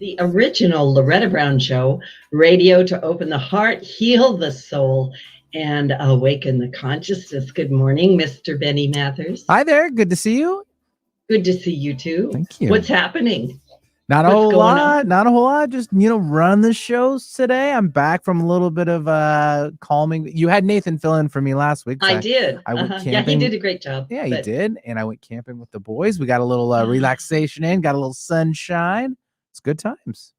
The original Loretta Brown Show, radio to open the heart, heal the soul, and awaken the consciousness. Good morning, Mr. Benny Mathers. Hi there. Good to see you. Good to see you too. Thank you. What's happening? Not a whole lot. Not a whole lot. Just, run the shows today. I'm back from a little bit of calming. You had Nathan fill in for me last week. I did. I went camping. Yeah, he did a great job. Yeah, he did. And I went camping with the boys. We got a little relaxation in, got a little sunshine. It's good times.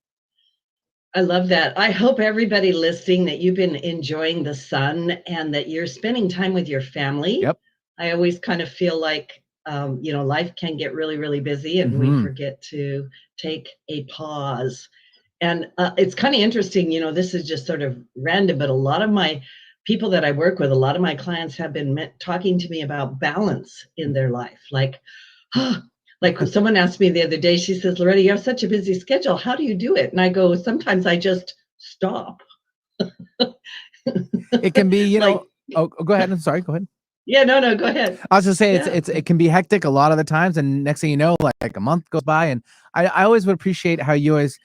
I love that. I hope everybody listening that you've been enjoying the sun and that you're spending time with your family. Yep. I always kind of feel like, life can get really, really busy and we forget to take a pause. And it's kind of interesting, this is just sort of random, but a lot of my people that I work with, a lot of my clients have been talking to me about balance in their life. Like someone asked me the other day, she says, Loretta, you have such a busy schedule. How do you do it? And I go, sometimes I just stop. It can be, go ahead. I'm sorry. Go ahead. Yeah, no, go ahead. I was just saying it can be hectic a lot of the times, and next thing you know, like a month goes by, and I always would appreciate how you always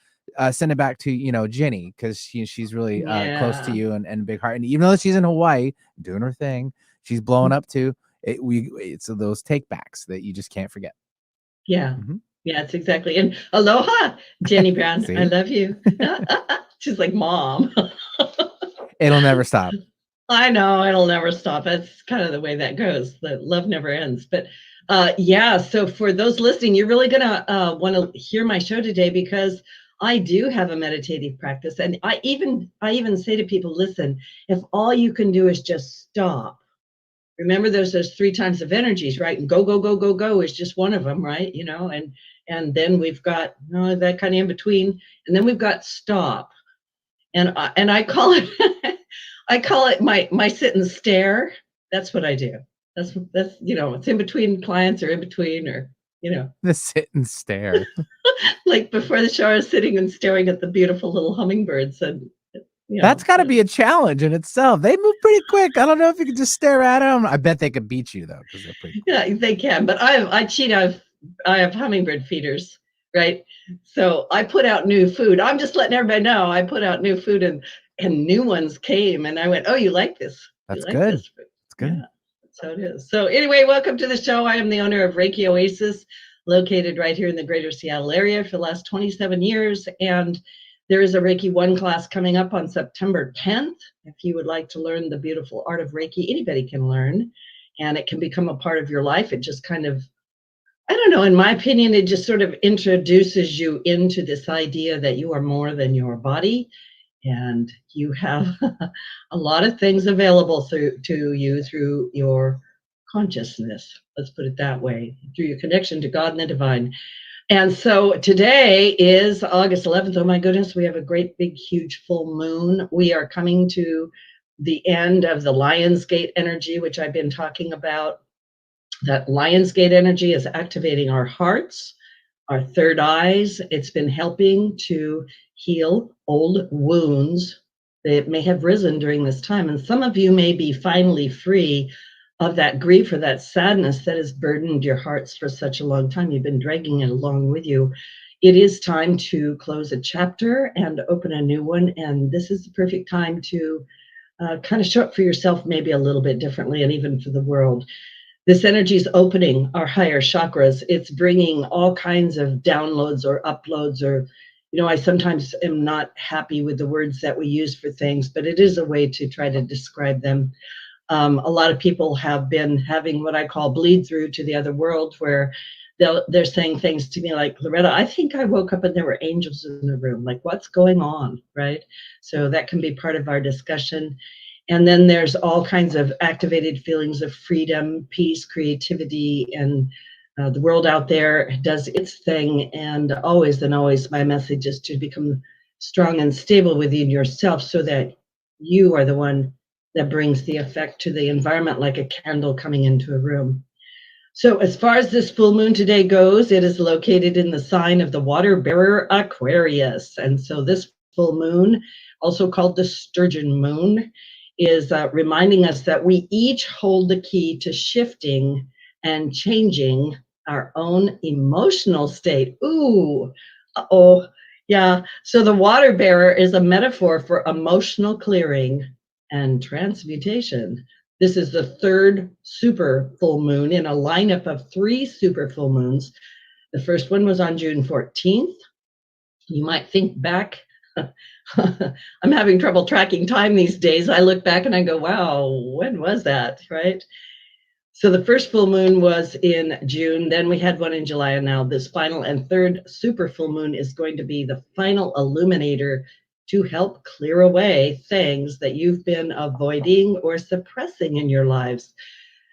send it back to Jenny, because she's really close to you and big heart, and even though she's in Hawaii doing her thing, she's blowing up too. It's those take backs that you just can't forget. Yeah, yeah, it's exactly. And aloha, Jenny Brown, I love you. She's like, Mom. It'll never stop. I know it'll never stop. That's kind of the way that goes. The love never ends. But so for those listening, you're really gonna want to hear my show today, because I do have a meditative practice, and I even say to people, listen, if all you can do is just stop. Remember, there's those 3 times of energies, right? And go is just one of them, right? And then we've got that kind of in between, and then we've got stop, and I call it. I call it my sit and stare. That's what I do. That's it's in between clients, or in between, or the sit and stare. Like before the show, I was sitting and staring at the beautiful little hummingbirds, and that's got to be a challenge in itself. They move pretty quick. I don't know if you could just stare at them. I bet they could beat you though, because they're pretty quick. Yeah, they can. But I cheat. I have hummingbird feeders, right? So I put out new food. I'm just letting everybody know I put out new food, and new ones came, and I went, oh, you like this? That's good. This food? That's good. Yeah, that's how it is. So anyway, welcome to the show. I am the owner of Reiki Oasis, located right here in the greater Seattle area for the last 27 years. And there is a Reiki 1 class coming up on September 10th. If you would like to learn the beautiful art of Reiki, anybody can learn, and it can become a part of your life. It just kind of, I don't know, in my opinion, it just sort of introduces you into this idea that you are more than your body. And you have a lot of things available to you through your consciousness. Let's put it that way, through your connection to God and the divine. And so today is August 11th. Oh my goodness, we have a great, big, huge full moon. We are coming to the end of the Lionsgate energy, which I've been talking about. That Lionsgate energy is activating our hearts, our third eyes. It's been helping to heal old wounds that may have risen during this time. And some of you may be finally free of that grief or that sadness that has burdened your hearts for such a long time. You've been dragging it along with you. It is time to close a chapter and open a new one. And this is the perfect time to kind of show up for yourself maybe a little bit differently, and even for the world. This energy is opening our higher chakras. It's bringing all kinds of downloads or uploads, or, I sometimes am not happy with the words that we use for things, but it is a way to try to describe them. A lot of people have been having what I call bleed through to the other world, where they're saying things to me like, Loretta, I think I woke up and there were angels in the room. Like, what's going on, right? So that can be part of our discussion. And then there's all kinds of activated feelings of freedom, peace, creativity, and the world out there does its thing. And always my message is to become strong and stable within yourself, so that you are the one that brings the effect to the environment, like a candle coming into a room. So as far as this full moon today goes, it is located in the sign of the water bearer Aquarius. And so this full moon, also called the sturgeon moon, is reminding us that we each hold the key to shifting and changing our own emotional state. Ooh, uh-oh. Yeah. So the water bearer is a metaphor for emotional clearing and transmutation. This is the third super full moon in a lineup of 3 super full moons. The first one was on June 14th. You might think back. I'm having trouble tracking time these days. I look back and I go, wow, when was that? Right? So the first full moon was in June, then we had one in July, and now this final and third super full moon is going to be the final illuminator to help clear away things that you've been avoiding or suppressing in your lives.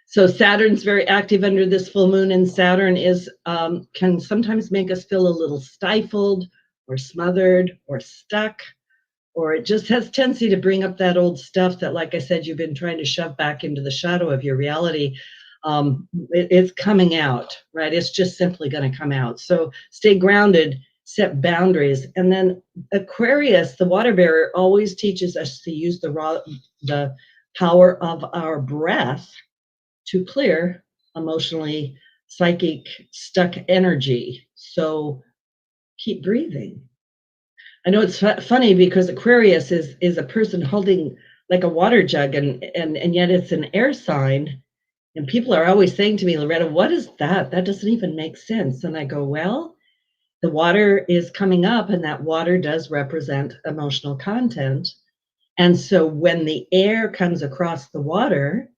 So Saturn's very active under this full moon, and Saturn is can sometimes make us feel a little stifled or smothered or stuck, or it just has tendency to bring up that old stuff that, like I said, you've been trying to shove back into the shadow of your reality. It's coming out, right? It's just simply going to come out. So stay grounded, set boundaries. And then Aquarius, the water bearer, always teaches us to use the power of our breath to clear emotionally psychic stuck energy. So keep breathing. I know it's funny because Aquarius is a person holding like a water jug, and yet it's an air sign. And people are always saying to me, Loretta, what is that? That doesn't even make sense. And I go, well, the water is coming up, and that water does represent emotional content. And so when the air comes across the water,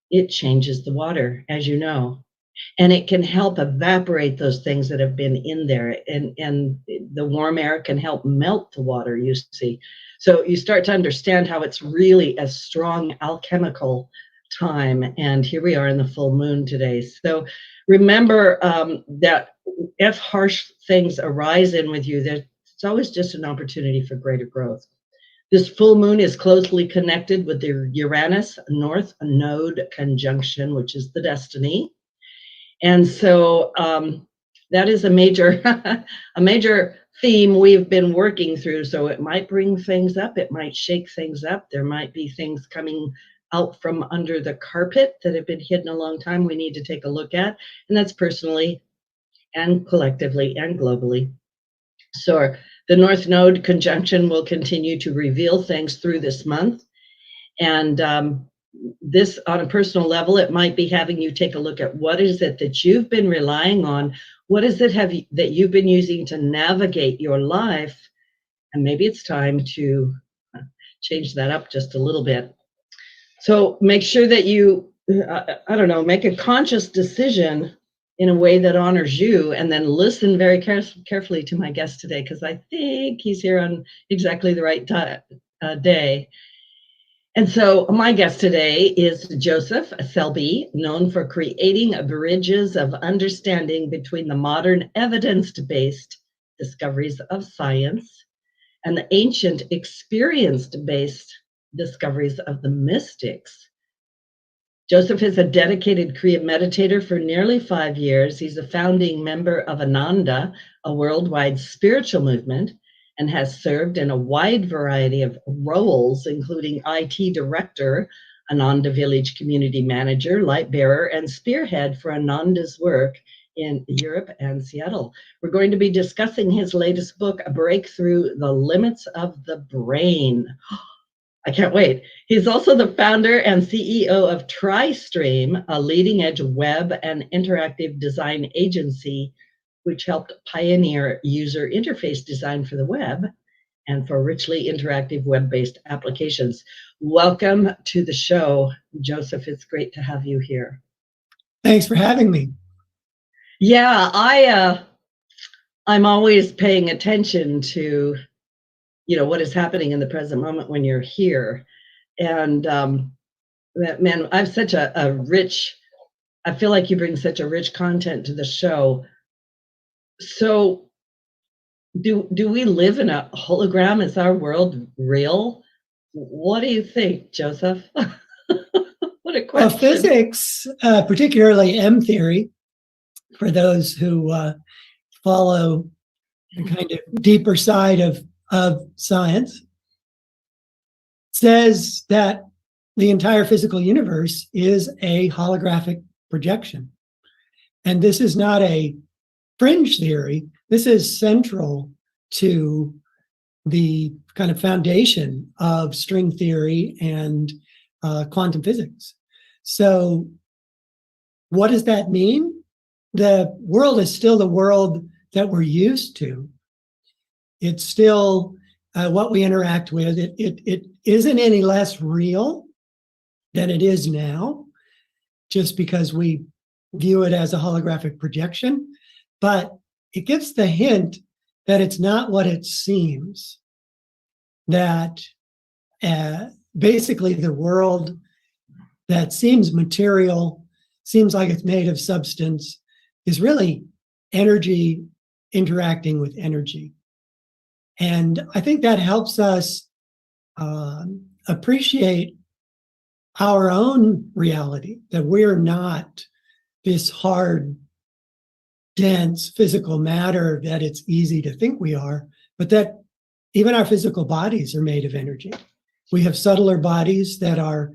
it changes the water, as you know. And it can help evaporate those things that have been in there, and the warm air can help melt the water, you see. So you start to understand how it's really a strong alchemical time. And here we are in the full moon today. So remember that if harsh things arise in with you, it's always just an opportunity for greater growth. This full moon is closely connected with the Uranus North Node conjunction, which is the destiny. And so that is a major a major theme we've been working through. So it might bring things up, it might shake things up. There might be things coming out from under the carpet that have been hidden a long time we need to take a look at. And that's personally and collectively and globally. So the North Node conjunction will continue to reveal things through this month. And this, on a personal level, it might be having you take a look at what is it that you've been relying on? What is it that you've been using to navigate your life? And maybe it's time to change that up just a little bit. So make sure that you, make a conscious decision in a way that honors you, and then listen very carefully to my guest today, because I think he's here on exactly the right day. And so my guest today is Joseph Selby, known for creating bridges of understanding between the modern evidence-based discoveries of science and the ancient experience-based discoveries of the mystics. Joseph is a dedicated Kriya meditator for nearly 5 years. He's a founding member of Ananda, a worldwide spiritual movement, and has served in a wide variety of roles, including IT director, Ananda Village community manager, light bearer, and spearhead for Ananda's work in Europe and Seattle. We're going to be discussing his latest book, Breakthrough the Limits of the Brain. I can't wait. He's also the founder and CEO of TriStream, a leading-edge web and interactive design agency which helped pioneer user interface design for the web and for richly interactive web-based applications. Welcome to the show, Joseph. It's great to have you here. Thanks for having me. Yeah, I'm always paying attention to, what is happening in the present moment when you're here. And man, I've such a rich, I feel like you bring such a rich content to the show. So do we live in a hologram? Is our world real? What do you think, Joseph? What a question. Well, physics, particularly M theory, for those who follow the kind of deeper side of science, says that the entire physical universe is a holographic projection. And this is not a fringe theory. This is central to the kind of foundation of string theory and quantum physics. So what does that mean? The world is still the world that we're used to. It's still what we interact with. It isn't any less real than it is now, just because we view it as a holographic projection. But it gives the hint that it's not what it seems, that basically the world that seems material, seems like it's made of substance, is really energy interacting with energy. And I think that helps us appreciate our own reality, that we're not this hard, dense physical matter that it's easy to think we are, but that even our physical bodies are made of energy. We have subtler bodies that are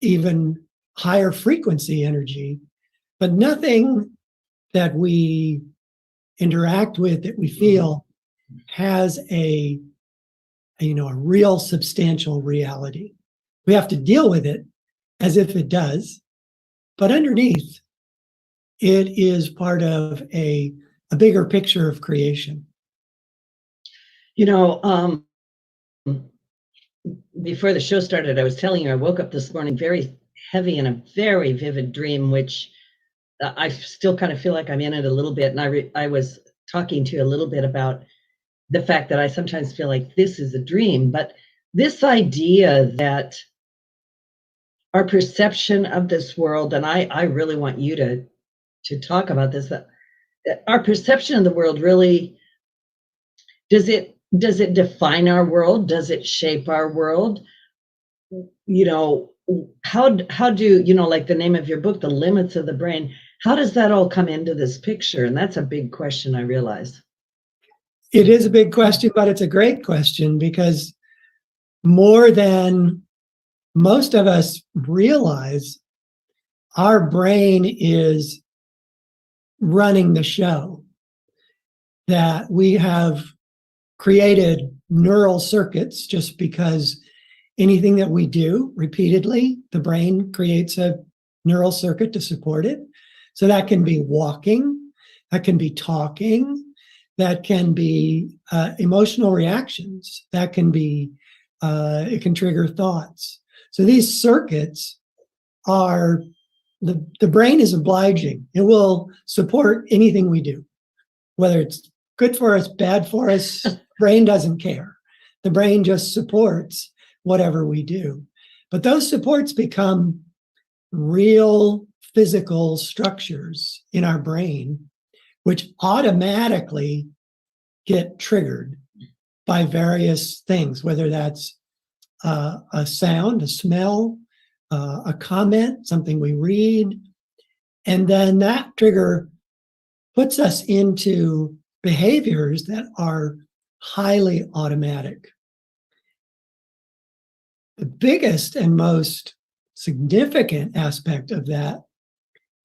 even higher frequency energy, but nothing that we interact with, that we feel, has a real substantial reality. We have to deal with it as if it does, but underneath, it is part of a bigger picture of creation. Before the show started, I was telling you I woke up this morning very heavy in a very vivid dream, which I still kind of feel like I'm in it a little bit. And I was talking to you a little bit about the fact that I sometimes feel like this is a dream, but this idea that our perception of this world, and I really want you to talk about this, that our perception of the world really, does it define our world? Does it shape our world? How do, like the name of your book, The Limits of the Brain, how does that all come into this picture? And that's a big question, I realize. It is a big question, but it's a great question, because more than most of us realize, our brain is running the show. That we have created neural circuits just because anything that we do repeatedly, the brain creates a neural circuit to support it. So that can be walking, that can be talking, that can be emotional reactions, that can be, it can trigger thoughts. So these circuits are, the brain is obliging. It will support anything we do, whether it's good for us, bad for us, brain doesn't care. The brain just supports whatever we do. But those supports become real physical structures in our brain, which automatically get triggered by various things, whether that's a sound, a smell, a comment, something we read. And then that trigger puts us into behaviors that are highly automatic. The biggest and most significant aspect of that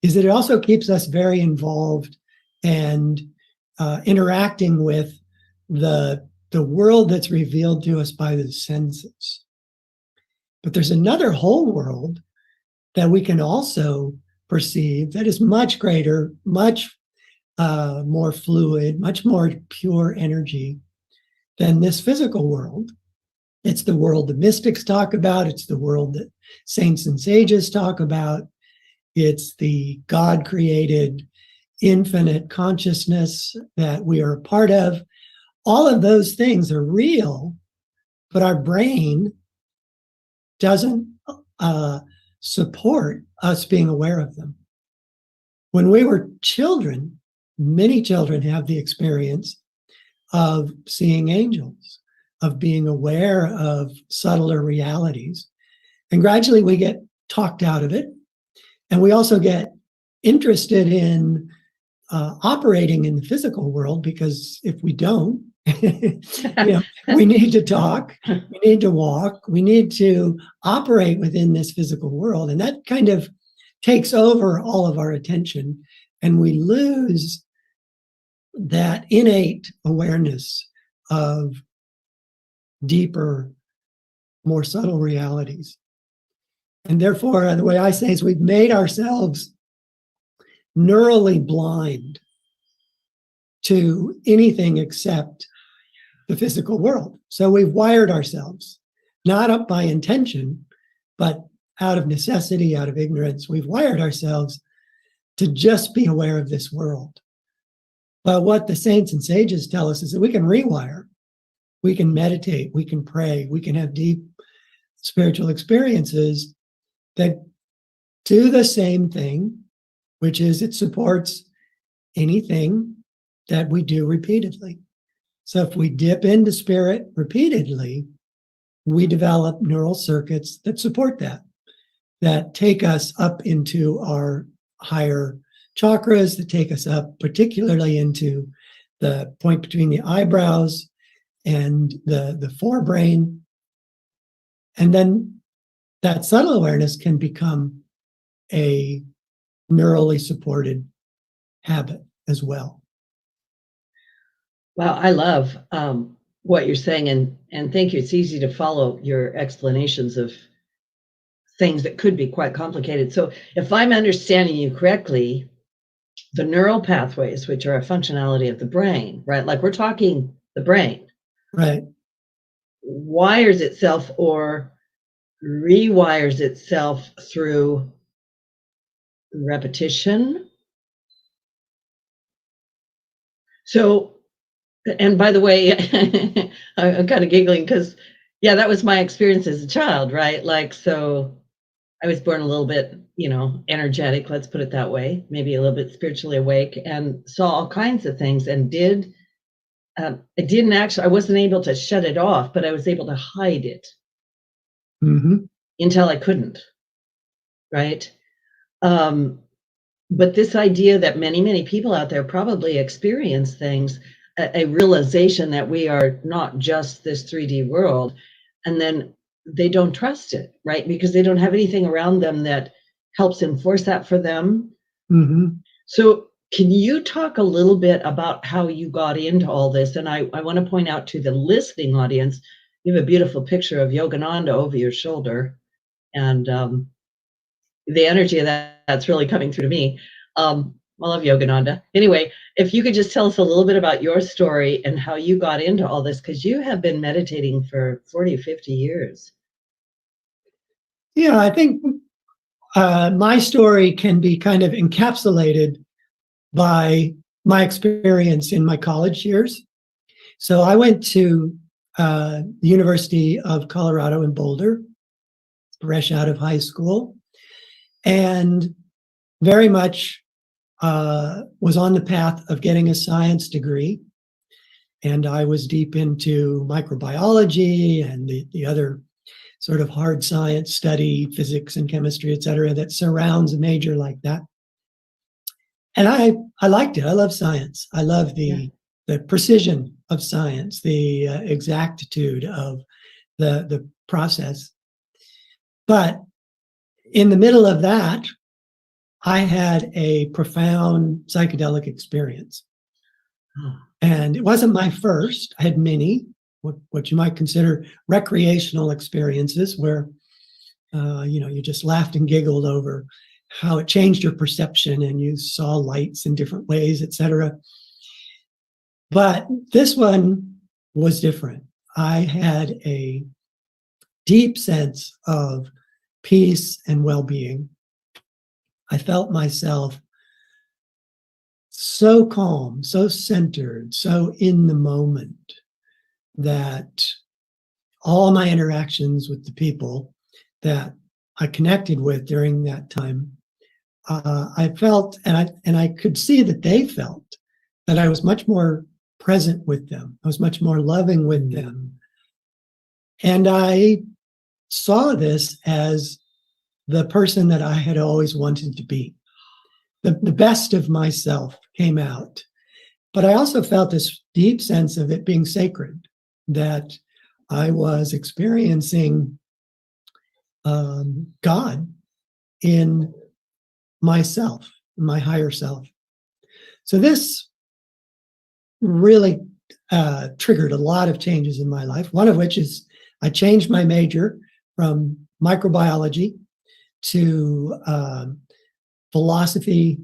is that it also keeps us very involved and interacting with the world that's revealed to us by the senses. But there's another whole world that we can also perceive that is much greater, much more fluid, much more pure energy than this physical world. It's the world the mystics talk about. It's the world that saints and sages talk about. It's the God-created infinite consciousness that we are a part of. All of those things are real, but our brain doesn't support us being aware of them. When we were children, many children have the experience of seeing angels, of being aware of subtler realities. And gradually we get talked out of it. And we also get interested in operating in the physical world, because if we don't, we need to talk, we need to walk, we need to operate within this physical world. And that kind of takes over all of our attention, and we lose that innate awareness of deeper, more subtle realities. And therefore, the way I say is we've made ourselves neurally blind to anything except the physical world. So we've wired ourselves, not up by intention, but out of necessity, out of ignorance. We've wired ourselves to just be aware of this world. But what the saints and sages tell us is that we can rewire. We can meditate, we can pray, we can have deep spiritual experiences that do the same thing, which is it supports anything that we do repeatedly. So if we dip into spirit repeatedly, we develop neural circuits that support that take us up into our higher chakras, that take us up particularly into the point between the eyebrows and the forebrain. And then that subtle awareness can become a neurally supported habit as well. Wow, I love what you're saying, and thank you. It's easy to follow your explanations of things that could be quite complicated. So if I'm understanding you correctly, the neural pathways, which are a functionality of the brain, right? Like we're talking the brain, right? Wires itself or rewires itself through repetition. So, and by the way, I'm kind of giggling because, yeah, that was my experience as a child, right? Like, so I was born a little bit, energetic, let's put it that way, maybe a little bit spiritually awake, and saw all kinds of things and I wasn't able to shut it off, but I was able to hide it until I couldn't, right? But this idea that many, many people out there probably experience things, a realization that we are not just this 3D world, and then they don't trust it, right? Because they don't have anything around them that helps enforce that for them. So can you talk a little bit about how you got into all this? And I want to point out to the listening audience, you have a beautiful picture of Yogananda over your shoulder. And the energy of that's really coming through to me. I love Yogananda. Anyway, if you could just tell us a little bit about your story and how you got into all this, because you have been meditating for 40 or 50 years. Yeah, I think my story can be kind of encapsulated by my experience in my college years. So I went to the University of Colorado in Boulder, fresh out of high school, and very much was on the path of getting a science degree. And I was deep into microbiology and the other sort of hard science study, physics and chemistry, et cetera, that surrounds a major like that. And I liked it. I love science. I love the precision of science, the exactitude of the process. But in the middle of that, I had a profound psychedelic experience. And it wasn't my first. I had many, what you might consider recreational experiences where, you just laughed and giggled over how it changed your perception and you saw lights in different ways, et cetera. But this one was different. I had a deep sense of peace and well-being. I felt myself so calm, so centered, so in the moment that all my interactions with the people that I connected with during that time, I felt, and I could see that they felt that I was much more present with them. I was much more loving with them. And I saw this as the person that I had always wanted to be. The best of myself came out. But I also felt this deep sense of it being sacred, that I was experiencing God in myself, my higher self. So this really triggered a lot of changes in my life, one of which is I changed my major from microbiology to philosophy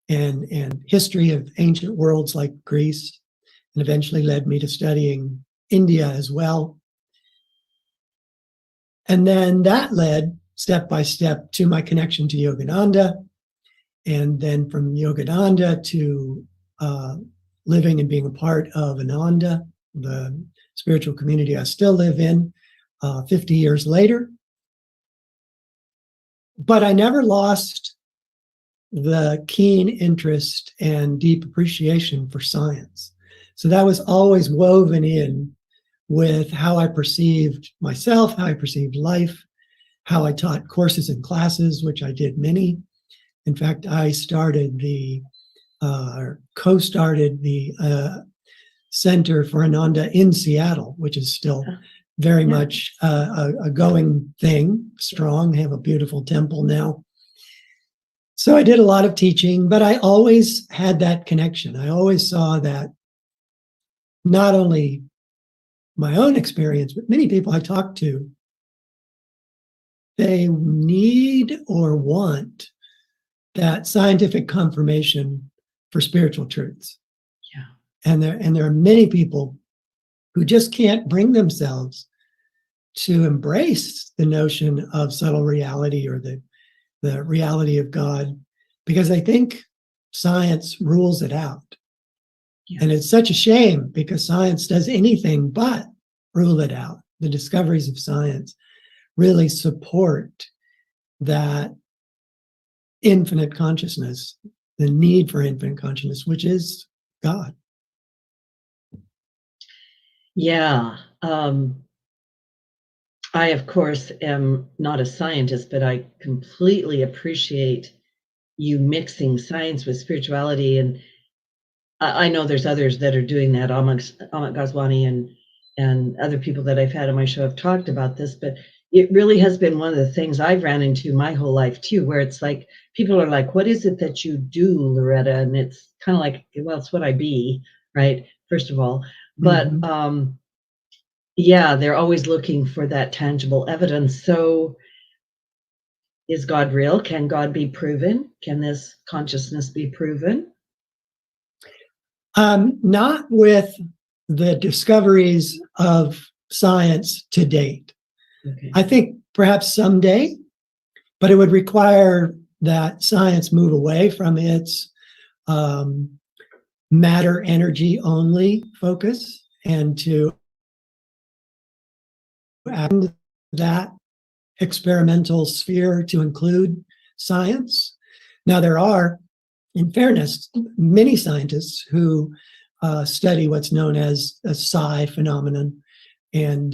and history of ancient worlds like Greece, and eventually led me to studying India as well. And then that led step by step to my connection to Yogananda, and then from Yogananda to living and being a part of Ananda, the spiritual community I still live in 50 years later. But I never lost the keen interest and deep appreciation for science. So that was always woven in with how I perceived myself, how I perceived life, how I taught courses and classes, which I did many. In fact, I started co-started the Center for Ananda in Seattle, which is still very much a going thing, strong, have a beautiful temple now. So I did a lot of teaching, but I always had that connection. I always saw that not only my own experience, but many people I talk to, they need or want that scientific confirmation for spiritual truths. Yeah. And there are many people who just can't bring themselves to embrace the notion of subtle reality or the reality of God, because they think science rules it out. Yeah. And it's such a shame, because science does anything but rule it out. The discoveries of science really support that infinite consciousness, the need for infinite consciousness, which is God. Yeah. I, of course, am not a scientist, but I completely appreciate you mixing science with spirituality. And I know there's others that are doing that. Amit Goswami and other people that I've had on my show have talked about this, but it really has been one of the things I've ran into my whole life too, where it's like, people are like, what is it that you do, Loretta? And it's kind of like, well, it's what I be, right? First of all, but yeah, they're always looking for that tangible evidence. So is God real? Can God be proven? Can this consciousness be proven? Not with the discoveries of science to date. Okay. I think perhaps someday, but it would require that science move away from its matter energy only focus and to add that experimental sphere to include science. Now, there are, in fairness, many scientists who study what's known as a psi phenomenon, and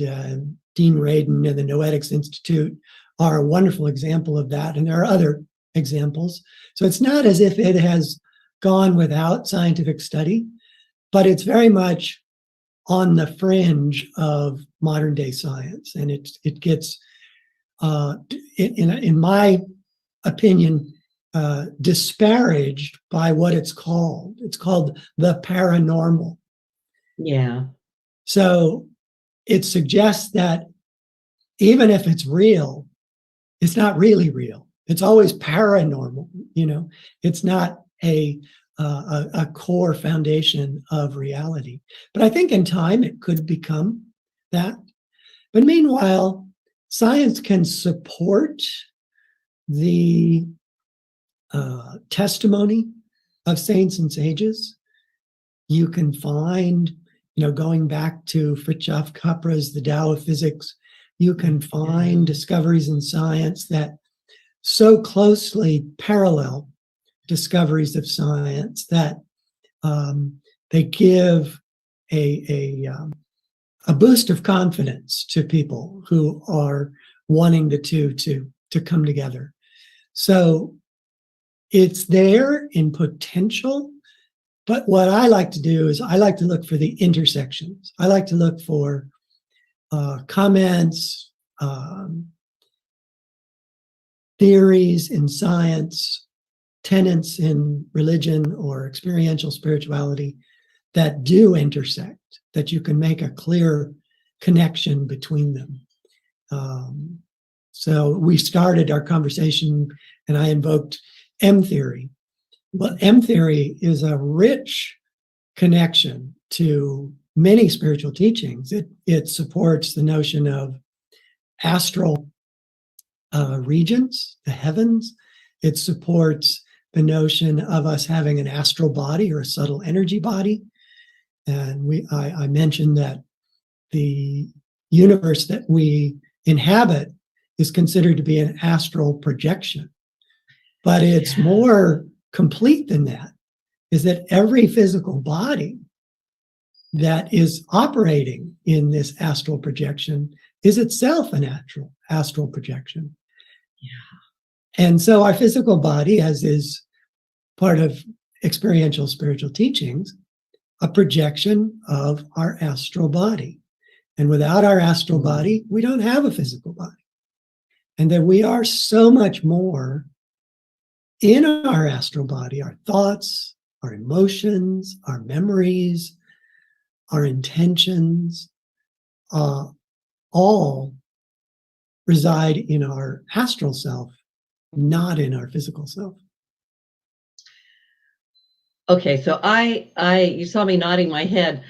Dean Radin and the Noetics Institute are a wonderful example of that, and there are other examples. So it's not as if it has gone without scientific study, but it's very much on the fringe of modern day science, and it gets, in my opinion, disparaged by what it's called. It's called the paranormal. Yeah. So it suggests that even if it's real, it's not really real. It's always paranormal. It's not a core foundation of reality. But I think in time it could become that. But meanwhile, science can support the testimony of saints and sages. You can find, going back to Fritjof Capra's The Tao of Physics, you can find discoveries in science that so closely parallel discoveries of science that they give a boost of confidence to people who are wanting the two to come together. So it's there in potential, but what I like to do is I like to look for the intersections. I like to look for comments, theories in science, tenets in religion or experiential spirituality that do intersect, that you can make a clear connection between them. So we started our conversation and I invoked M theory. Well, M theory is a rich connection to many spiritual teachings. It supports the notion of astral regions, the heavens. It supports the notion of us having an astral body or a subtle energy body. And I mentioned that the universe that we inhabit is considered to be an astral projection. But it's more complete than that, is that every physical body that is operating in this astral projection is itself an astral projection. Yeah. And so our physical body, as is part of experiential spiritual teachings, a projection of our astral body. And without our astral body, we don't have a physical body. And that we are so much more in our astral body, our thoughts, our emotions, our memories, our intentions, all reside in our astral self, not in our physical self. Okay, so you saw me nodding my head.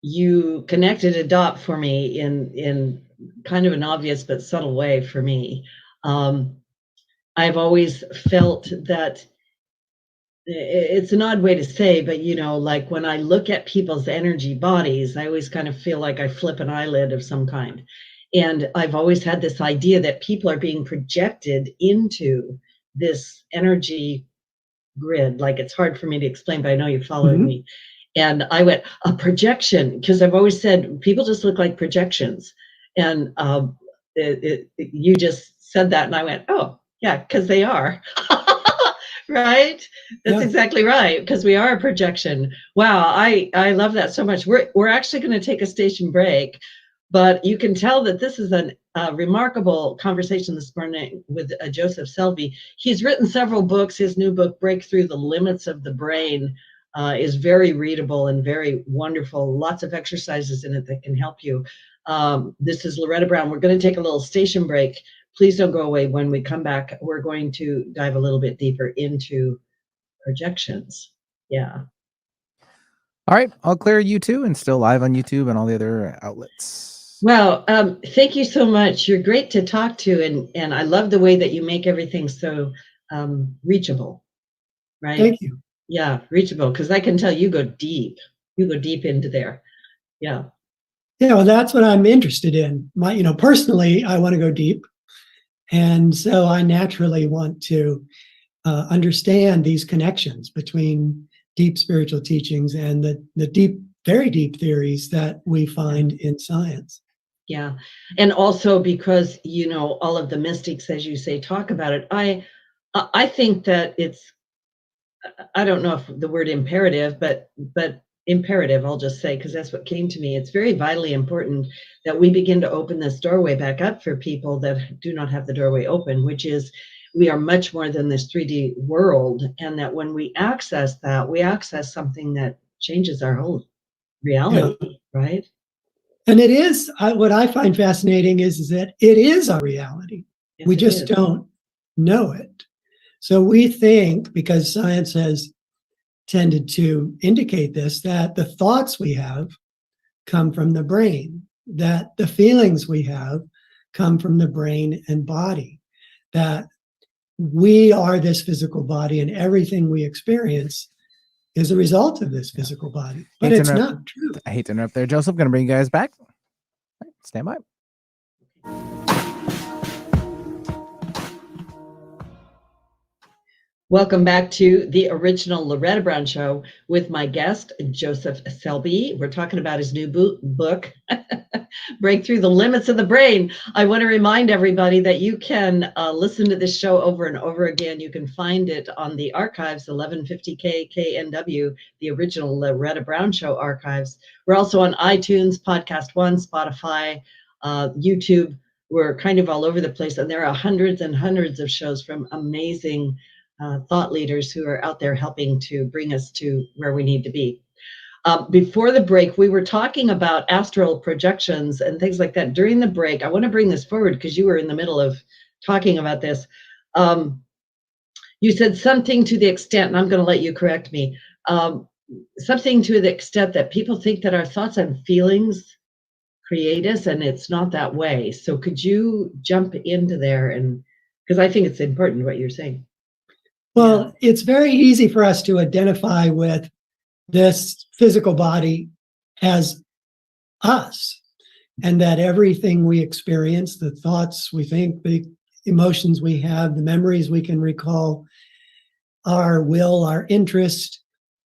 You connected a dot for me in kind of an obvious but subtle way for me. I've always felt that it's an odd way to say, but like when I look at people's energy bodies, I always kind of feel like I flip an eyelid of some kind. And I've always had this idea that people are being projected into this energy grid. Like, it's hard for me to explain, but I know you're following me. And I went, a projection, because I've always said people just look like projections. And you just said that, and I went, oh, yeah, because they are. Right? That's exactly right, because we are a projection. Wow, I love that so much. We're actually going to take a station break, but you can tell that this is a remarkable conversation this morning with Joseph Selbie. He's written several books. His new book, Breakthrough the Limits of the Brain, is very readable and very wonderful. Lots of exercises in it that can help you. This is Loretta Brown. We're going to take a little station break. Please don't go away. When we come back, we're going to dive a little bit deeper into projections. Yeah. All right. I'll clear YouTube and still live on YouTube and all the other outlets. Well, thank you so much. You're great to talk to. And I love the way that you make everything so reachable. Right? Thank you. Yeah, reachable. Because I can tell you go deep. You go deep into there. Yeah. Yeah, well, that's what I'm interested in. Personally, I want to go deep. And so I naturally want to understand these connections between deep spiritual teachings and the deep, very deep theories that we find in science. Yeah. And also because, all of the mystics, as you say, talk about it. I think that it's, I don't know if the word imperative, but imperative, I'll just say, because that's what came to me. It's very vitally important that we begin to open this doorway back up for people that do not have the doorway open, which is we are much more than this 3D world. And that when we access that, we access something that changes our whole reality, right? And it is, what I find fascinating is that it is our reality. Yes, we just don't know it. So we think, because science has tended to indicate this, that the thoughts we have come from the brain, that the feelings we have come from the brain and body, that we are this physical body and everything we experience is a result of this physical body. But it's not true. I hate to interrupt there, Joseph. I'm going to bring you guys back. All right, stand by. Welcome back to the original Loretta Brown Show with my guest, Joseph Selby. We're talking about his new book, Breakthrough the Limits of the Brain. I want to remind everybody that you can listen to this show over and over again. You can find it on the archives, 1150 KNW, the original Loretta Brown Show archives. We're also on iTunes, Podcast One, Spotify, YouTube. We're kind of all over the place. And there are hundreds and hundreds of shows from amazing thought leaders who are out there helping to bring us to where we need to be. Before the break, we were talking about astral projections and things like that. During the break, I want to bring this forward because you were in the middle of talking about this. You said something to the extent, and I'm going to let you correct me, something to the extent that people think that our thoughts and feelings create us, and it's not that way. So could you jump into there? And because I think it's important what you're saying. Well, it's very easy for us to identify with this physical body as us, and that everything we experience, the thoughts we think, the emotions we have, the memories we can recall, our will, our interest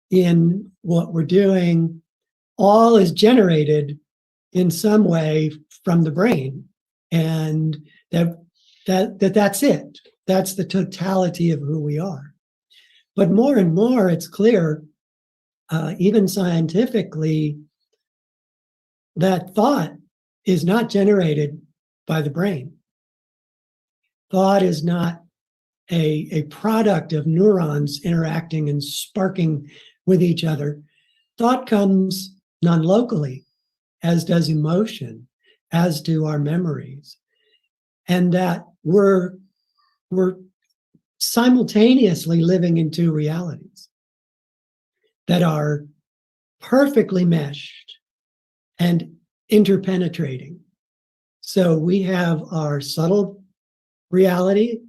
in what we're doing, all is generated in some way from the brain, and that's it. That's the totality of who we are. But more and more, it's clear, even scientifically, that thought is not generated by the brain. Thought is not a product of neurons interacting and sparking with each other. Thought comes non-locally, as does emotion, as do our memories. And that we're simultaneously living in two realities that are perfectly meshed and interpenetrating. So we have our subtle reality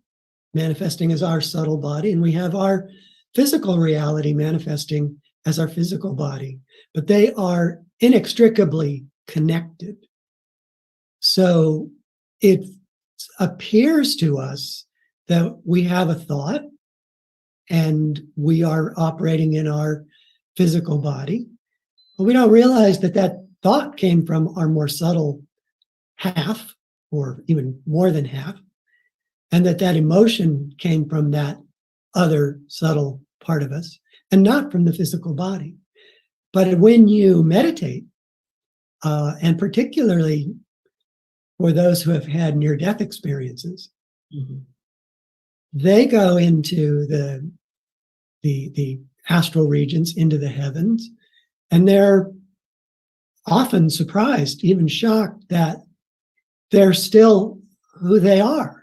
manifesting as our subtle body, and we have our physical reality manifesting as our physical body, but they are inextricably connected. So it appears to us that we have a thought and we are operating in our physical body, but we don't realize that that thought came from our more subtle half, or even more than half, and that that emotion came from that other subtle part of us and not from the physical body. But when you meditate, and particularly for those who have had near-death experiences, they go into the astral regions, into the heavens, and they're often surprised, even shocked, that they're still who they are.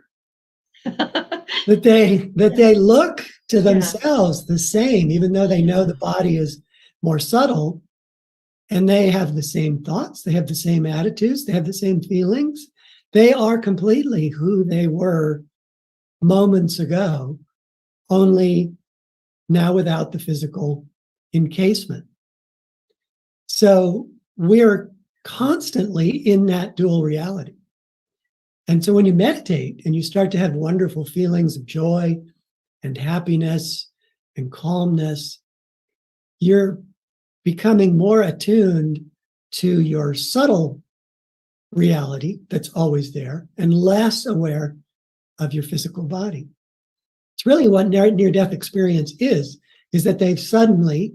that they look to themselves the same, even though they know the body is more subtle, and they have the same thoughts, they have the same attitudes, they have the same feelings. They are completely who they were moments ago, only now without the physical encasement. So we're constantly in that dual reality. And so when you meditate and you start to have wonderful feelings of joy and happiness and calmness, you're becoming more attuned to your subtle reality that's always there and less aware of your physical body. It's really what near-death experience is that they've suddenly,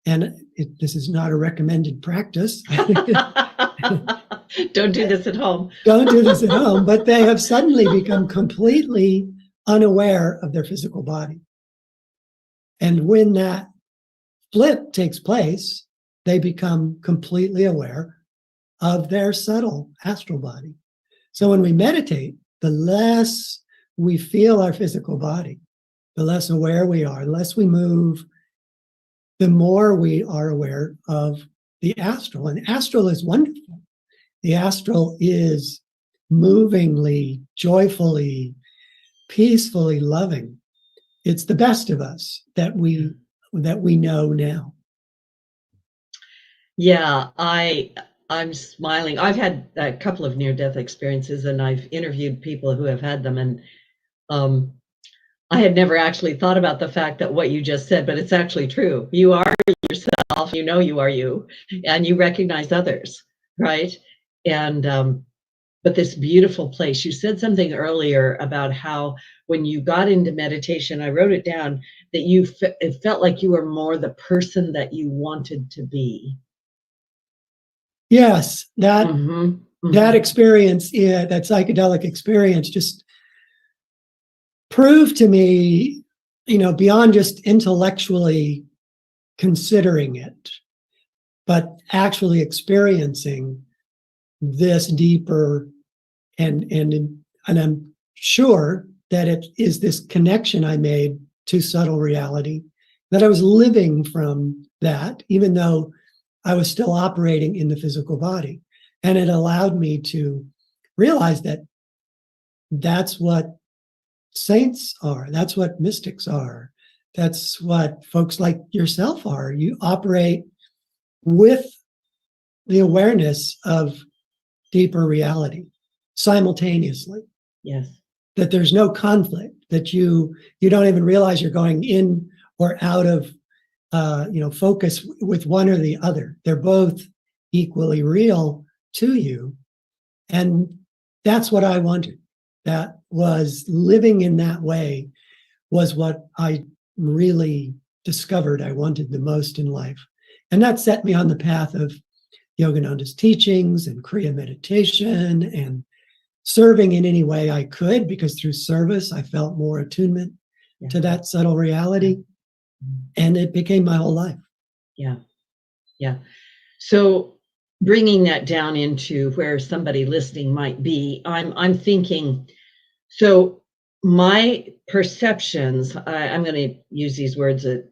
and this is not a recommended practice. Don't do this at home. Don't do this at home, but they have suddenly become completely unaware of their physical body. And when that flip takes place, they become completely aware of their subtle astral body. So when we meditate, the less we feel our physical body, the less aware we are, the less we move, the more we are aware of the astral. And astral is wonderful. The astral is movingly, joyfully, peacefully loving. It's the best of us that we know now. Yeah, I'm smiling. I've had a couple of near-death experiences, and I've interviewed people who have had them, and I had never actually thought about the fact that what you just said, but it's actually true. You are yourself, you know you are you, and you recognize others, right? And but this beautiful place, you said something earlier about how when you got into meditation, I wrote it down, that it felt like you were more the person that you wanted to be. Yes, that experience, that psychedelic experience, just proved to me, beyond just intellectually considering it, but actually experiencing this deeper, and I'm sure that it is this connection I made to subtle reality, that I was living from that, even though I was still operating in the physical body. And it allowed me to realize that that's what saints are. That's what mystics are. That's what folks like yourself are. You operate with the awareness of deeper reality simultaneously. Yes. That there's no conflict, that you don't even realize you're going in or out of focus with one or the other. They're both equally real to you. And that's what I wanted. That was living in that way was what I really discovered I wanted the most in life. And that set me on the path of Yogananda's teachings and Kriya meditation and serving in any way I could, because through service, I felt more attunement to that subtle reality. And it became my whole life. Yeah. Yeah. So bringing that down into where somebody listening might be, I'm thinking, so my perceptions, I'm going to use these words that,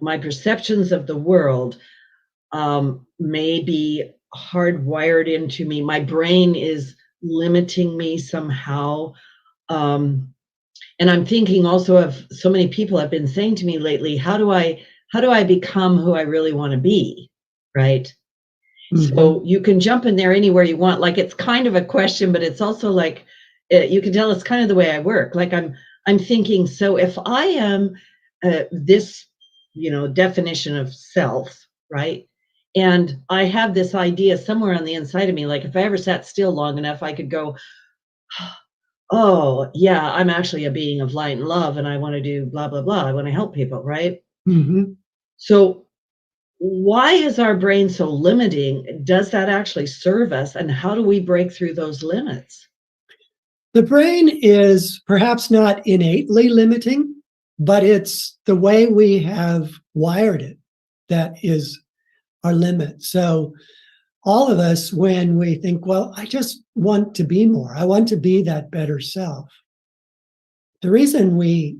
my perceptions of the world may be hardwired into me. My brain is limiting me somehow. And I'm thinking also of so many people have been saying to me lately, how do I become who I really want to be? Right. Mm-hmm. So you can jump in there anywhere you want. Like, it's kind of a question, but it's also like, you can tell it's kind of the way I work. Like I'm thinking, so if I am this, definition of self, right? And I have this idea somewhere on the inside of me, like if I ever sat still long enough, I could go, oh yeah, I'm actually a being of light and love, and I want to do blah, blah, blah. I want to help people, right? Mm-hmm. So why is our brain so limiting? Does that actually serve us? And how do we break through those limits? The brain is perhaps not innately limiting, but it's the way we have wired it that is our limit. So all of us, when we think, well, I just want to be more, I want to be that better self. The reason we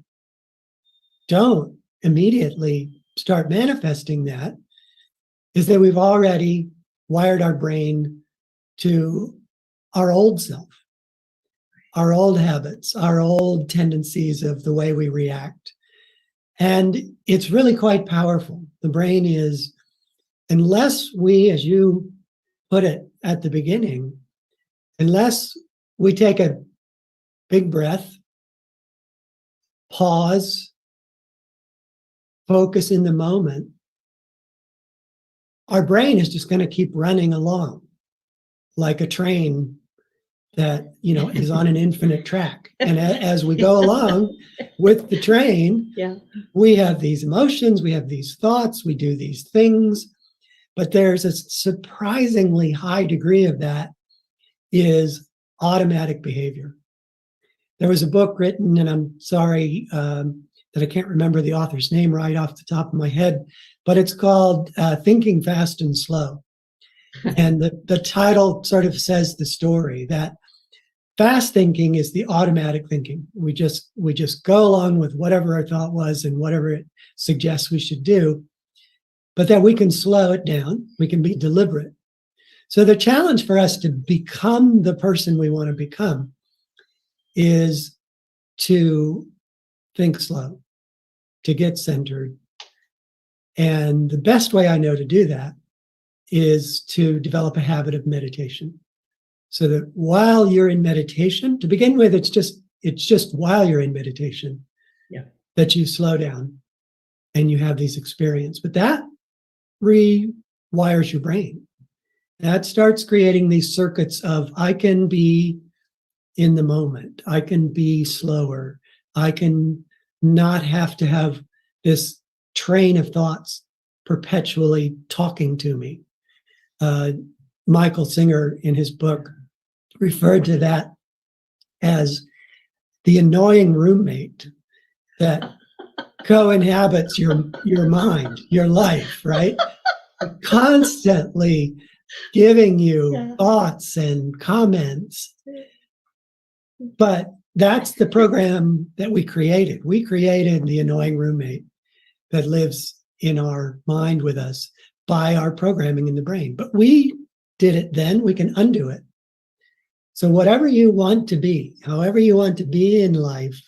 don't immediately start manifesting that is that we've already wired our brain to our old self, our old habits, our old tendencies of the way we react. And it's really quite powerful. The brain is, unless we, as you put it at the beginning, unless we take a big breath, pause, focus in the moment, our brain is just going to keep running along like a train that, is on an infinite track. And as we go along with the train, we have these emotions, we have these thoughts, we do these things, but there's a surprisingly high degree of that is automatic behavior. There was a book written, and I'm sorry that I can't remember the author's name right off the top of my head, but it's called Thinking Fast and Slow. And the title sort of says the story that fast thinking is the automatic thinking. We just go along with whatever our thought was and whatever it suggests we should do, but that we can slow it down. We can be deliberate. So the challenge for us to become the person we want to become is to think slow, to get centered. And the best way I know to do that is to develop a habit of meditation. So that while you're in meditation, to begin with, it's just while you're in meditation that you slow down and you have these experiences. But that rewires your brain. That starts creating these circuits of, I can be in the moment. I can be slower. I can not have to have this train of thoughts perpetually talking to me. Michael Singer, in his book, referred to that as the annoying roommate that co-inhabits your mind, your life, right? constantly giving you Yeah. thoughts and comments. But that's the program that we created. We created the annoying roommate that lives in our mind with us by our programming in the brain. But we did it then, we can undo it. So whatever you want to be, however you want to be in life,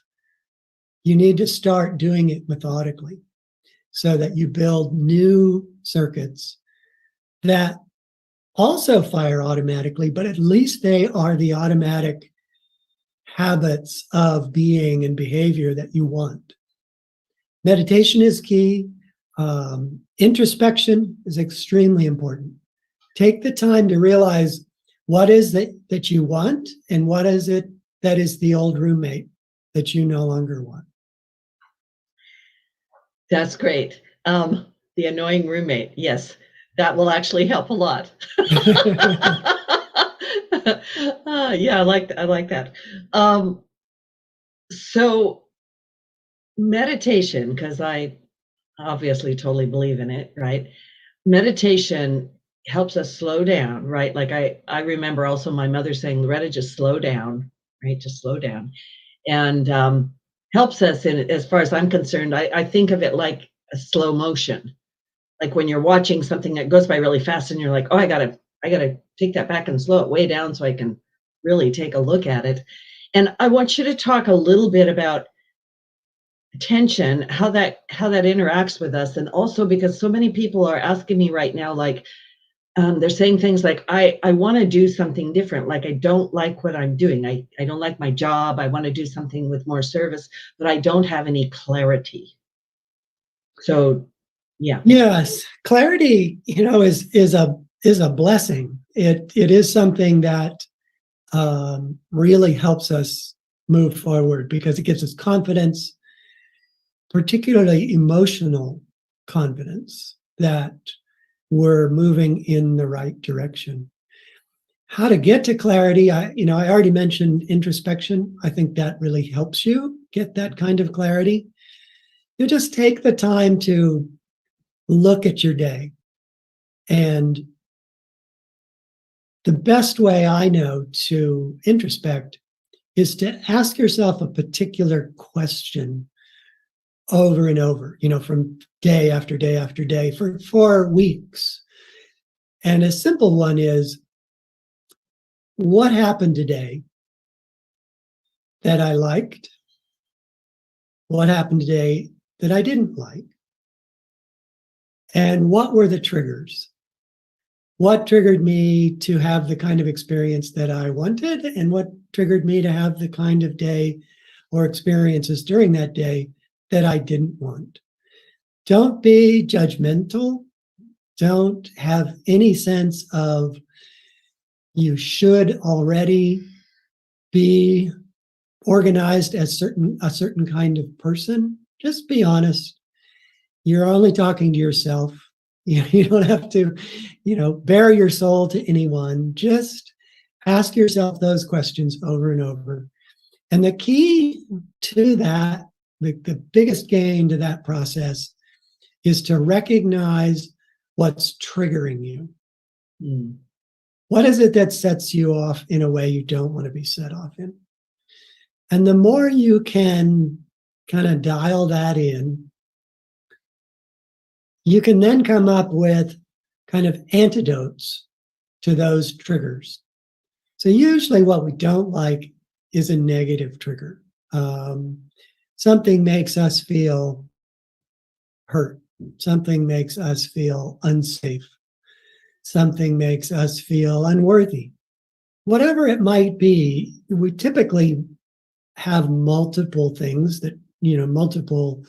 you need to start doing it methodically so that you build new circuits that also fire automatically, but at least they are the automatic habits of being and behavior that you want. Meditation is key. Introspection is extremely important. Take the time to realize what is it that you want and what is it that is the old roommate that you no longer want. That's great. The annoying roommate. Yes, that will actually help a lot. Yeah, I like that. So meditation, because I obviously totally believe in it, right? Meditation helps us slow down, right? Like I remember also my mother saying, Loretta, just slow down, right? Just slow down. And helps us in, as far as I'm concerned, I think of it like a slow motion. Like when you're watching something that goes by really fast and you're like, oh, I gotta take that back and slow it way down so I can really take a look at it. And I want you to talk a little bit about attention, how that interacts with us. And also because so many people are asking me right now, like, they're saying things like, I want to do something different. Like, I don't like what I'm doing. I don't like my job. I want to do something with more service, but I don't have any clarity. So, yeah. Yes, clarity, is a blessing. It is something that really helps us move forward because it gives us confidence, particularly emotional confidence that we're moving in the right direction. How to get to clarity, I already mentioned introspection. I think that really helps you get that kind of clarity. You just take the time to look at your day. And the best way I know to introspect is to ask yourself a particular question over and over, from day after day after day for 4 weeks. And a simple one is, what happened today that I liked? What happened today that I didn't like? And what were the triggers? What triggered me to have the kind of experience that I wanted? And what triggered me to have the kind of day or experiences during that day that I didn't want? Don't be judgmental. Don't have any sense of you should already be organized as a certain kind of person. Just be honest. You're only talking to yourself. You don't have to, bare your soul to anyone. Just ask yourself those questions over and over. And the key to that, the biggest gain to that process is to recognize what's triggering you. Mm. What is it that sets you off in a way you don't want to be set off in? And the more you can kind of dial that in, you can then come up with kind of antidotes to those triggers. So usually what we don't like is a negative trigger. Something makes us feel hurt. Something makes us feel unsafe. Something makes us feel unworthy. Whatever it might be, we typically have multiple things that, multiple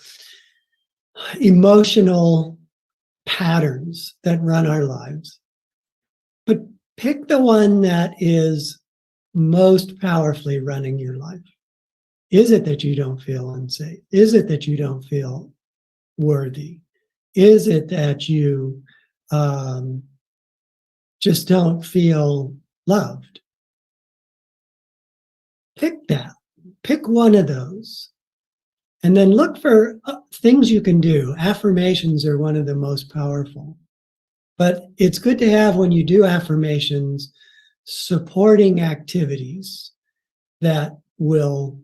emotional patterns that run our lives. But pick the one that is most powerfully running your life. Is it that you don't feel unsafe? Is it that you don't feel worthy? Is it that you just don't feel loved? Pick that. Pick one of those. And then look for things you can do. Affirmations are one of the most powerful. But it's good to have, when you do affirmations, supporting activities that will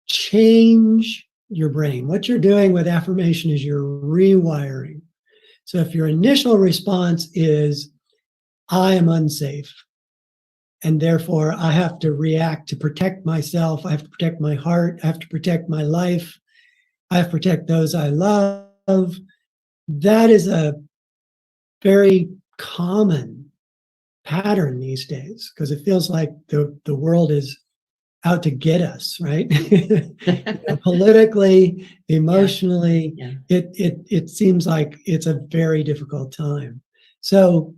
change your brain. What you're doing with affirmation is you're rewiring. So if your initial response is, I am unsafe, and therefore I have to react to protect myself, I have to protect my heart, I have to protect my life, I have to protect those I love, that is a very common pattern these days, because it feels like the world is out to get us, right? Politically, emotionally, it seems like it's a very difficult time. So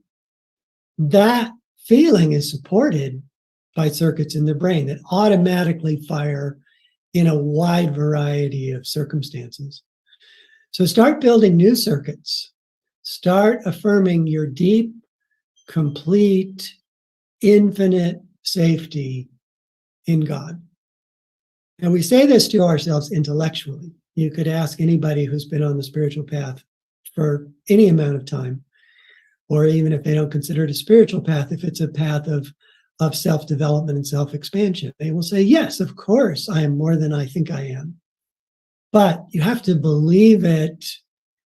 that feeling is supported by circuits in the brain that automatically fire in a wide variety of circumstances. So start building new circuits. Start affirming your deep, complete, infinite safety in God. And we say this to ourselves intellectually. You could ask anybody who's been on the spiritual path for any amount of time, or even if they don't consider it a spiritual path, if it's a path of self-development and self-expansion, they will say, yes, of course, I am more than I think I am. But you have to believe it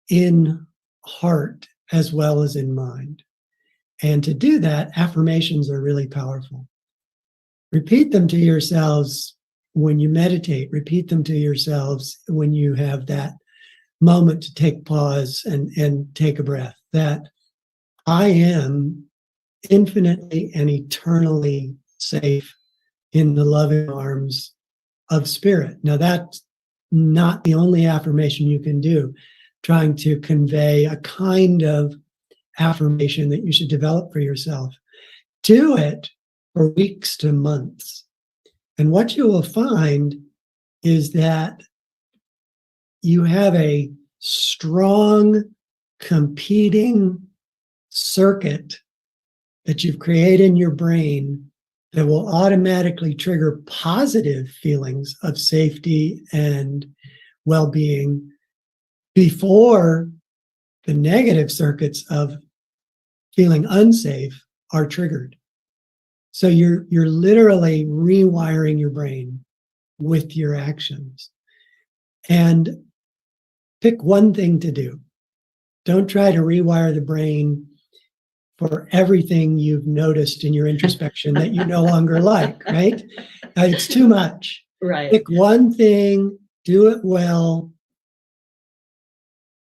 in heart as well as in mind. And to do that, affirmations are really powerful. Repeat them to yourselves when you meditate. Repeat them to yourselves when you have that moment to take pause and take a breath. That I am infinitely and eternally safe in the loving arms of spirit. Now, that's not the only affirmation you can do. Trying to convey a kind of affirmation that you should develop for yourself. Do it for weeks to months. And what you will find is that you have a strong competing circuit that you've created in your brain that will automatically trigger positive feelings of safety and well-being before the negative circuits of feeling unsafe are triggered. So you're literally rewiring your brain with your actions. And pick one thing to do. Don't try to rewire the brain for everything you've noticed in your introspection that you no longer like, right? It's too much. Right. Pick one thing, do it well,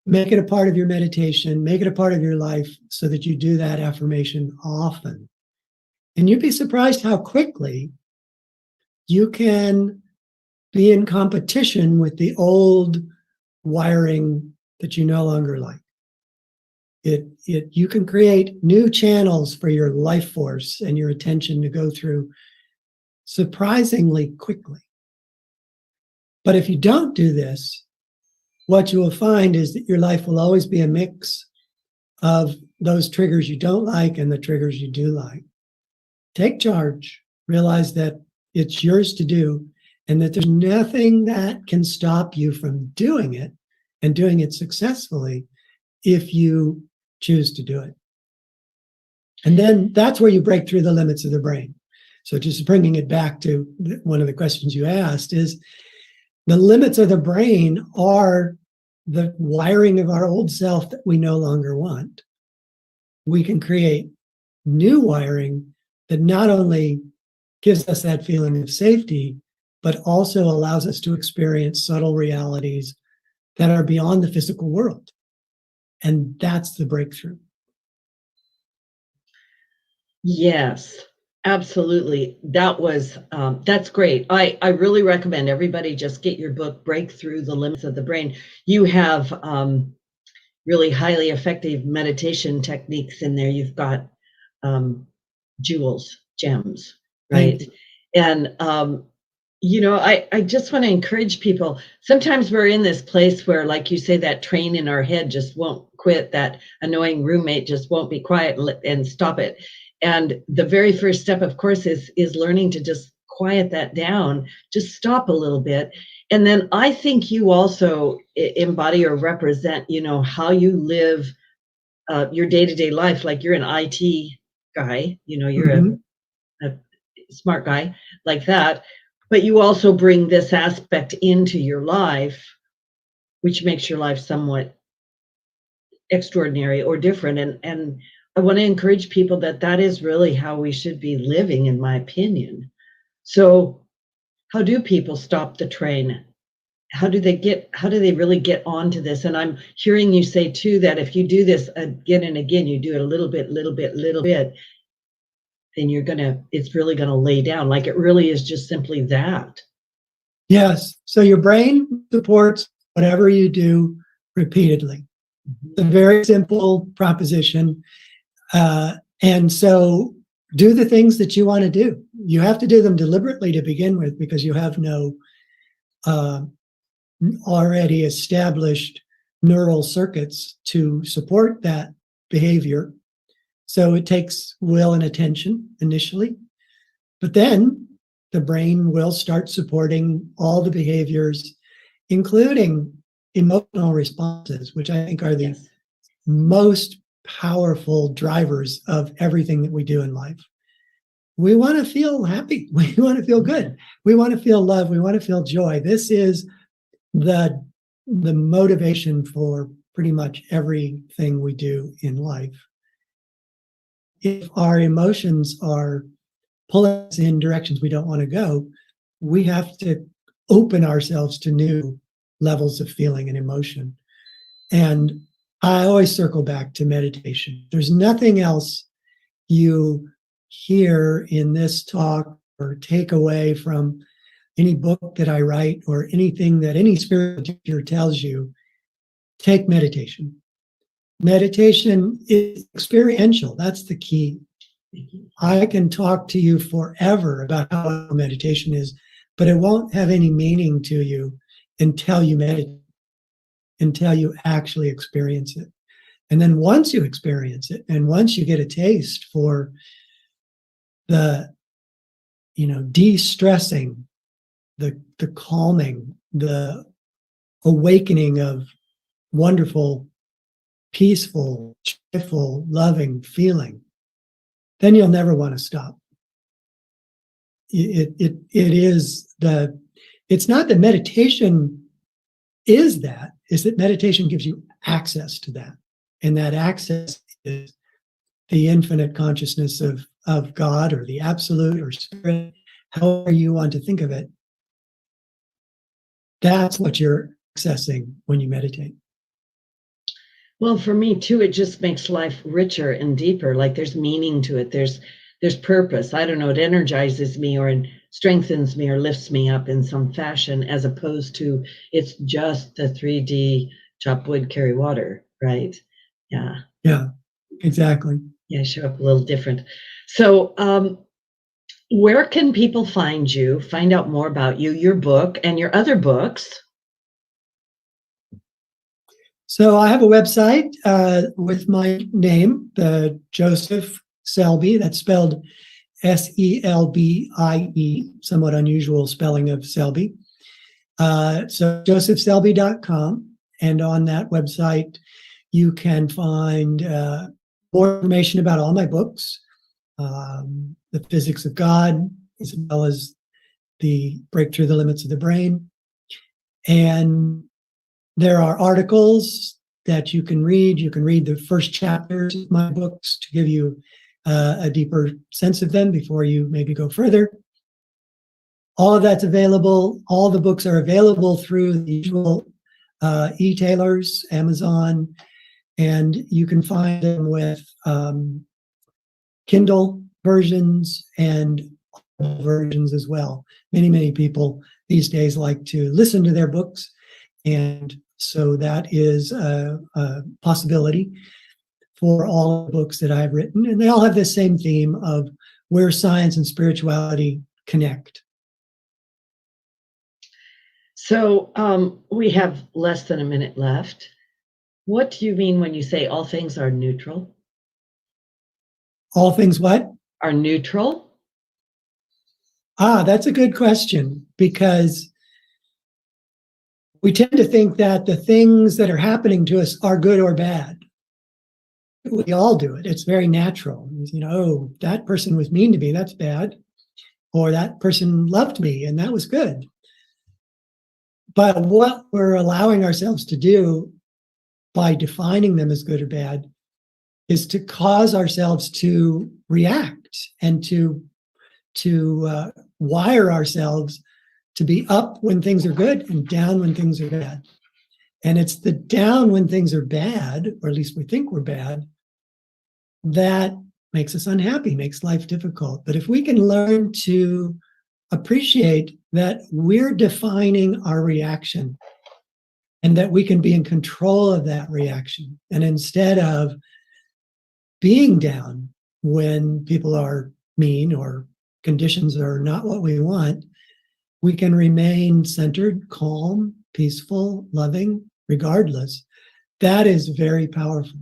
make it a part of your meditation, make it a part of your life so that you do that affirmation often. And you'd be surprised how quickly you can be in competition with the old wiring that you no longer like. You can create new channels for your life force and your attention to go through surprisingly quickly. But if you don't do this, what you will find is that your life will always be a mix of those triggers you don't like and the triggers you do like. Take charge, realize that it's yours to do, and that there's nothing that can stop you from doing it and doing it successfully if you choose to do it. And then that's where you break through the limits of the brain. So just bringing it back to one of the questions you asked is, the limits of the brain are the wiring of our old self that we no longer want. We can create new wiring that not only gives us that feeling of safety, but also allows us to experience subtle realities that are beyond the physical world. And that's the breakthrough. Yes, absolutely. That's great. I really recommend everybody just get your book, Break Through the Limits of the Brain. You have really highly effective meditation techniques in there. You've got jewels, gems, right? And I just want to encourage people. Sometimes we're in this place where, like you say, that train in our head just won't quit. That annoying roommate just won't be quiet and stop it. And the very first step, of course, is learning to just quiet that down, just stop a little bit. And then I think you also embody or represent, how you live your day-to-day life, like you're an IT guy, you're a smart guy like that, but you also bring this aspect into your life, which makes your life somewhat extraordinary or different. And I want to encourage people that is really how we should be living, in my opinion. So how do people stop the train? How do they really get onto this? And I'm hearing you say too, that if you do this again and again, you do it a little bit, then it's really gonna lay down. Like it really is just simply that. Yes. So your brain supports whatever you do repeatedly. It's a very simple proposition. And so do the things that you want to do. You have to do them deliberately to begin with, because you have no already established neural circuits to support that behavior. So it takes will and attention initially, but then the brain will start supporting all the behaviors, including emotional responses, which I think are the most powerful drivers of everything that we do in life. We want to feel happy. We want to feel good. We want to feel love. We want to feel joy. This is the motivation for pretty much everything we do in life. If our emotions are pulling us in directions we don't want to go, we have to open ourselves to new levels of feeling and emotion. And I always circle back to meditation. There's nothing else you hear in this talk or take away from any book that I write or anything that any spiritual teacher tells you. Take meditation. Meditation is experiential. That's the key. I can talk to you forever about how meditation is, but it won't have any meaning to you until you meditate, until you actually experience it. And then once you experience it, and once you get a taste for the, de-stressing, the calming, the awakening of wonderful, peaceful, joyful, loving feeling, then you'll never want to stop. It's not that meditation is that, is that meditation gives you access to that. And that access is the infinite consciousness of God, or the absolute, or spirit, however you want to think of it. That's what you're accessing when you meditate. Well, for me too, it just makes life richer and deeper. Like there's meaning to it. There's purpose. I don't know, it energizes me or it strengthens me or lifts me up in some fashion, as opposed to it's just the 3D chop wood, carry water, right? Yeah. Yeah, exactly. Yeah, show up a little different. So where can people find you, find out more about you, your book, and your other books? So I have a website with my name, the Joseph Selbie. That's spelled Selbie, somewhat unusual spelling of Selby. So josephselby.com. And on that website, you can find more information about all my books, The Physics of God, as well as the Breakthrough the Limits of the Brain. And there are articles that you can read. You can read the first chapters of my books to give you a deeper sense of them before you maybe go further. All of that's available. All the books are available through the usual e-tailers, Amazon, and you can find them with Kindle versions and versions as well. Many people these days like to listen to their books, and so that is a possibility for all the books that I've written. And they all have the same theme of where science and spirituality connect. So we have less than a minute left. What do you mean when you say all things are neutral? All things what? Are neutral? That's a good question, because we tend to think that the things that are happening to us are good or bad. we all do it. It's very natural. Oh, that person was mean to me, that's bad. Or that person loved me, and that was good. But what we're allowing ourselves to do by defining them as good or bad is to cause ourselves to react and to wire ourselves to be up when things are good and down when things are bad. And it's the down when things are bad, or at least we think we're bad, that makes us unhappy, makes life difficult. But if we can learn to appreciate that we're defining our reaction and that we can be in control of that reaction, and instead of being down when people are mean or conditions are not what we want, we can remain centered, calm, peaceful, loving, regardless. That is very powerful.